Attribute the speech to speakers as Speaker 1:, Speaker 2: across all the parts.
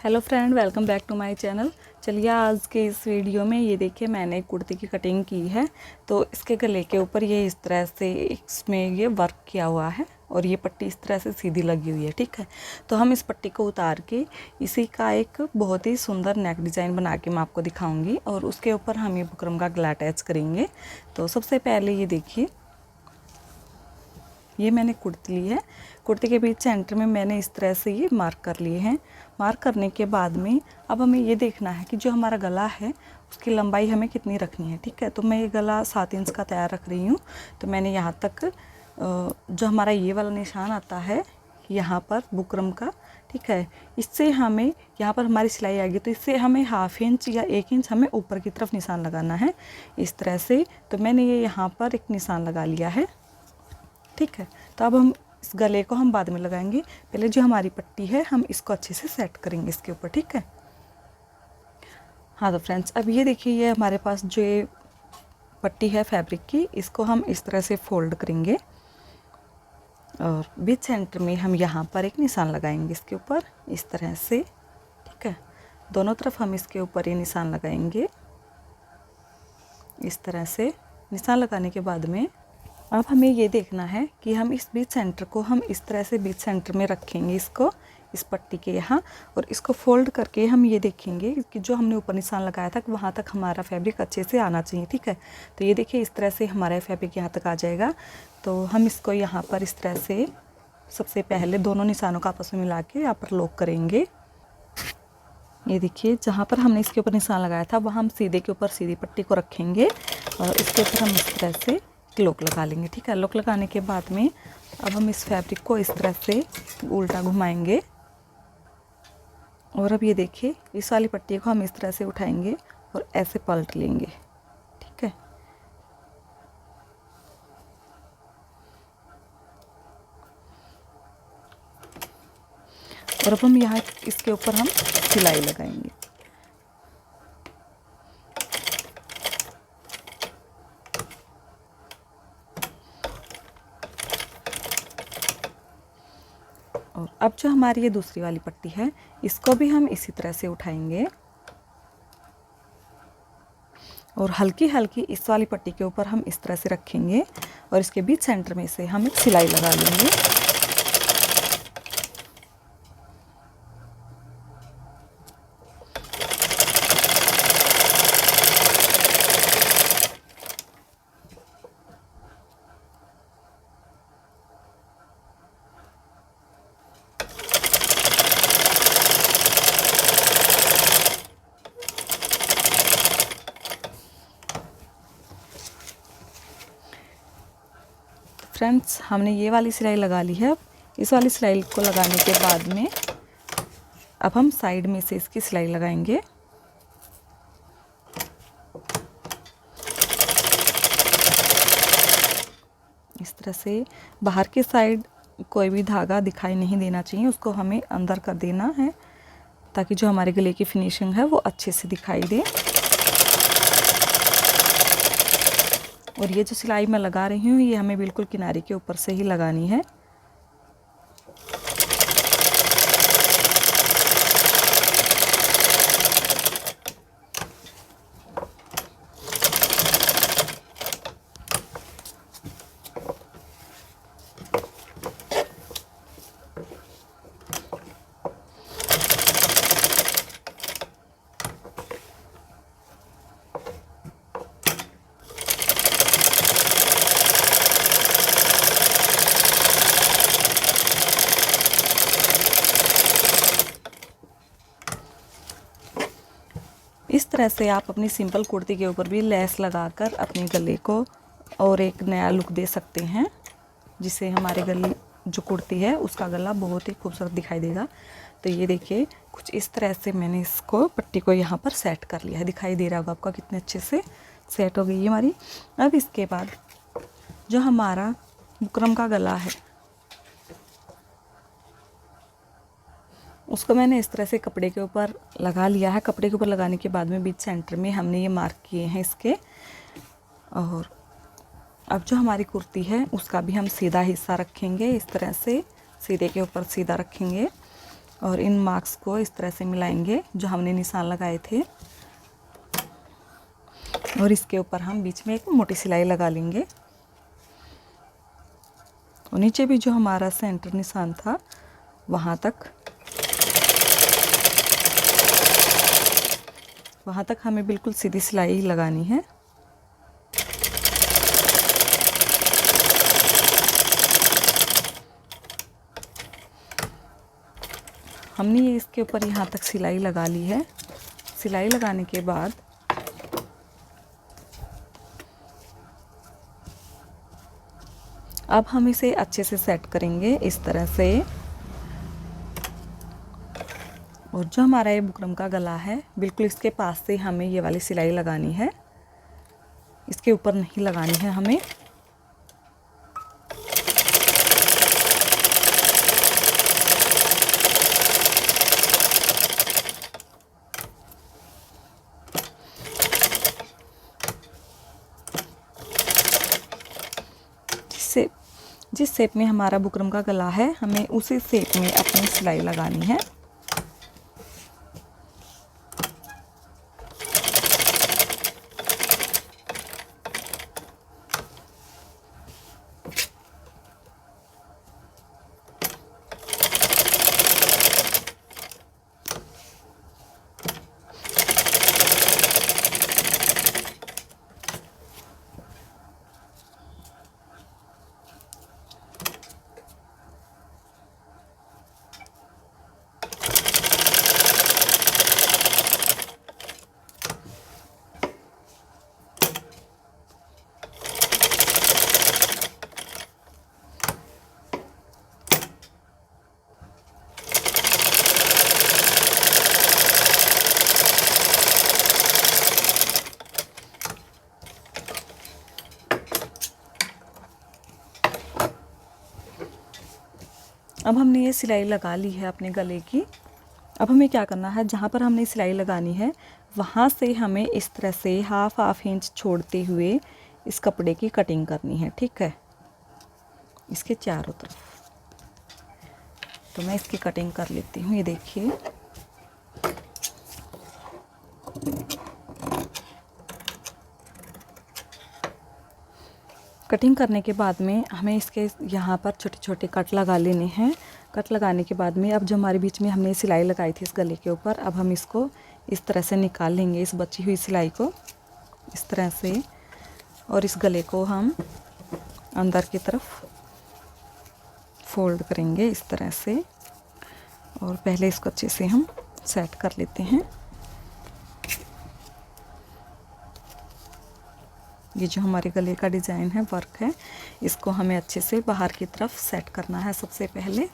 Speaker 1: Hello friend, welcome back to my channel. चलिए आज के इस वीडियो में ये देखिए मैंने एक कुर्ती की कटिंग की है। तो इसके गले के ऊपर ये इस तरह से इसमें ये वर्क किया हुआ है और ये पट्टी इस तरह से सीधी लगी हुई है। ठीक है, तो हम इस पट्टी को उतार के इसी का एक बहुत ही सुंदर नेक डिज़ाइन बना के मैं आपको दिखाऊंगी और उसके ऊपर हम ये बुकरम का गला अटैच करेंगे। तो सबसे पहले ये देखिए, ये मैंने कुर्ती ली है। कुर्ती के बीच सेंटर में मैंने इस तरह से ये मार्क कर लिए हैं। मार्क करने के बाद में अब हमें ये देखना है कि जो हमारा गला है उसकी लंबाई हमें कितनी रखनी है। ठीक है, तो मैं ये गला 7 इंच का तैयार रख रही हूँ। तो मैंने यहाँ तक जो हमारा ये वाला निशान आता है यहाँ पर बुकरम का, ठीक है, इससे हमें यहाँ पर हमारी सिलाई आएगी। तो इससे हमें 1/2 इंच या 1 इंच हमें ऊपर की तरफ निशान लगाना है इस तरह से। तो मैंने ये यहाँ पर एक निशान लगा लिया है। ठीक है, तो अब हम इस गले को हम बाद में लगाएंगे। पहले जो हमारी पट्टी है हम इसको अच्छे से सेट करेंगे इसके ऊपर। ठीक है, हाँ तो फ्रेंड्स, अब ये देखिए, ये हमारे पास जो ये पट्टी है फैब्रिक की, इसको हम इस तरह से फोल्ड करेंगे और बीच सेंटर में हम यहाँ पर एक निशान लगाएंगे इसके ऊपर इस तरह से। ठीक है, दोनों तरफ हम इसके ऊपर ये निशान लगाएंगे इस तरह से। निशान लगाने के बाद में अब हमें ये देखना है कि हम इस बीच सेंटर को हम इस तरह से बीच सेंटर में रखेंगे इसको, इस पट्टी के यहाँ, और इसको फोल्ड करके हम ये देखेंगे कि जो हमने ऊपर निशान लगाया था वहाँ तक हमारा फैब्रिक अच्छे से आना चाहिए। ठीक है, तो ये देखिए इस तरह से हमारा फैब्रिक यहाँ तक आ जाएगा। तो हम इसको यहाँ पर इस तरह से सबसे पहले दोनों निशानों को आपस में मिला के यहाँ पर लॉक करेंगे। ये देखिए, जहाँ पर हमने इसके ऊपर निशान लगाया था वहाँ हम सीधे के ऊपर सीधी पट्टी को रखेंगे और इसके ऊपर हम इस तरह से लॉक लगा लेंगे। ठीक है, लॉक लगाने के बाद में अब हम इस फैब्रिक को इस तरह से उल्टा घुमाएंगे और अब ये देखिए इस वाली पट्टी को हम इस तरह से उठाएंगे और ऐसे पलट लेंगे। ठीक है, और अब हम यहाँ इसके ऊपर हम सिलाई लगाएंगे। और अब जो हमारी ये दूसरी वाली पट्टी है इसको भी हम इसी तरह से उठाएंगे और हल्की हल्की इस वाली पट्टी के ऊपर हम इस तरह से रखेंगे और इसके बीच सेंटर में से हम एक सिलाई लगा लेंगे। फ्रेंड्स, हमने ये वाली सिलाई लगा ली है। अब इस वाली सिलाई को लगाने के बाद में अब हम साइड में से इसकी सिलाई लगाएंगे। इस तरह से बाहर की साइड कोई भी धागा दिखाई नहीं देना चाहिए, उसको हमें अंदर कर देना है ताकि जो हमारे गले की फिनिशिंग है वो अच्छे से दिखाई दे। और ये जो सिलाई मैं लगा रही हूँ ये हमें बिल्कुल किनारे के ऊपर से ही लगानी है। इस तरह से आप अपनी सिंपल कुर्ती के ऊपर भी लेस लगाकर अपने गले को और एक नया लुक दे सकते हैं, जिससे हमारे गले जो कुर्ती है उसका गला बहुत ही खूबसूरत दिखाई देगा। तो ये देखिए कुछ इस तरह से मैंने इसको पट्टी को यहाँ पर सेट कर लिया है। दिखाई दे रहा होगा आपका कितने अच्छे से सेट हो गई है हमारी। अब इसके बाद जो हमारा बुकरम का गला है उसको मैंने इस तरह से कपड़े के ऊपर लगा लिया है। कपड़े के ऊपर लगाने के बाद में बीच सेंटर में हमने ये मार्क किए हैं इसके। और अब जो हमारी कुर्ती है उसका भी हम सीधा हिस्सा रखेंगे, इस तरह से सीधे के ऊपर सीधा रखेंगे और इन मार्क्स को इस तरह से मिलाएंगे जो हमने निशान लगाए थे, और इसके ऊपर हम बीच में एक मोटी सिलाई लगा लेंगे। और नीचे भी जो हमारा सेंटर निशान था वहाँ तक हमें बिल्कुल सीधी सिलाई लगानी है। हमने ये इसके ऊपर यहाँ तक सिलाई लगा ली है। सिलाई लगाने के बाद अब हम इसे अच्छे से सेट करेंगे इस तरह से। और जो हमारा ये बुकरम का गला है बिल्कुल इसके पास से हमें ये वाली सिलाई लगानी है, इसके ऊपर नहीं लगानी है हमें। जिस शेप में हमारा बुकरम का गला है हमें उसी शेप में अपनी सिलाई लगानी है। अब हमने ये सिलाई लगा ली है अपने गले की। अब हमें क्या करना है, जहाँ पर हमने सिलाई लगानी है वहाँ से हमें इस तरह से हाफ इंच छोड़ते हुए इस कपड़े की कटिंग करनी है, ठीक है, इसके चारों तरफ। तो मैं इसकी कटिंग कर लेती हूँ। ये देखिए, कटिंग करने के बाद में हमें इसके यहाँ पर छोटे छोटे कट लगा लेने हैं। कट लगाने के बाद में अब जो हमारे बीच में हमने सिलाई लगाई थी इस गले के ऊपर, अब हम इसको इस तरह से निकाल लेंगे, इस बची हुई सिलाई को इस तरह से। और इस गले को हम अंदर की तरफ फोल्ड करेंगे इस तरह से। और पहले इसको अच्छे से हम सेट कर लेते हैं। ये जो हमारे गले का डिज़ाइन है, वर्क है, इसको हमें अच्छे से बाहर की तरफ सेट करना है सबसे पहले।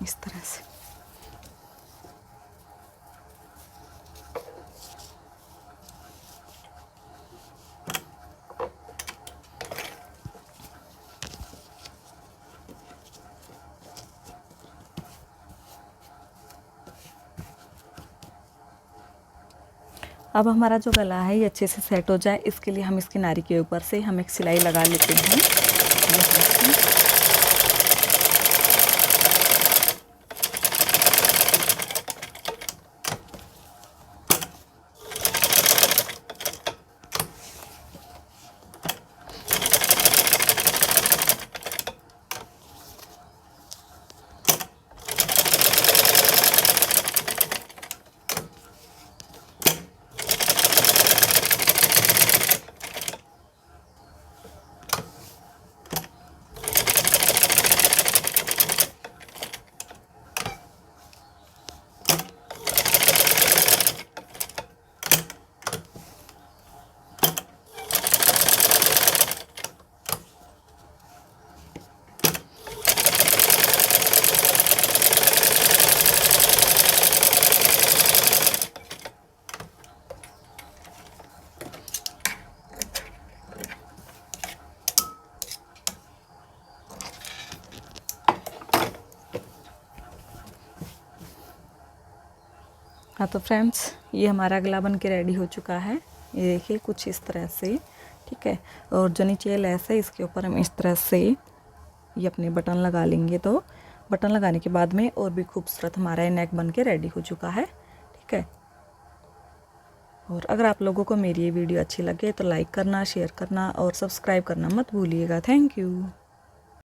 Speaker 1: इस तरह से। अब हमारा जो गला है ये अच्छे से सेट हो जाए, इसके लिए हम इस किनारे के ऊपर से हम एक सिलाई लगा लेते हैं। हाँ तो फ्रेंड्स, ये हमारा गला बन के रेडी हो चुका है। ये देखिए कुछ इस तरह से। ठीक है। और जो नीचे लेस है इसके ऊपर हम इस तरह से ये अपने बटन लगा लेंगे। तो बटन लगाने के बाद में और भी खूबसूरत हमारा ये नेक बन के रेडी हो चुका है, ठीक है। और अगर आप लोगों को मेरी ये वीडियो अच्छी लगे तो लाइक करना, शेयर करना और सब्सक्राइब करना मत भूलिएगा। Thank you.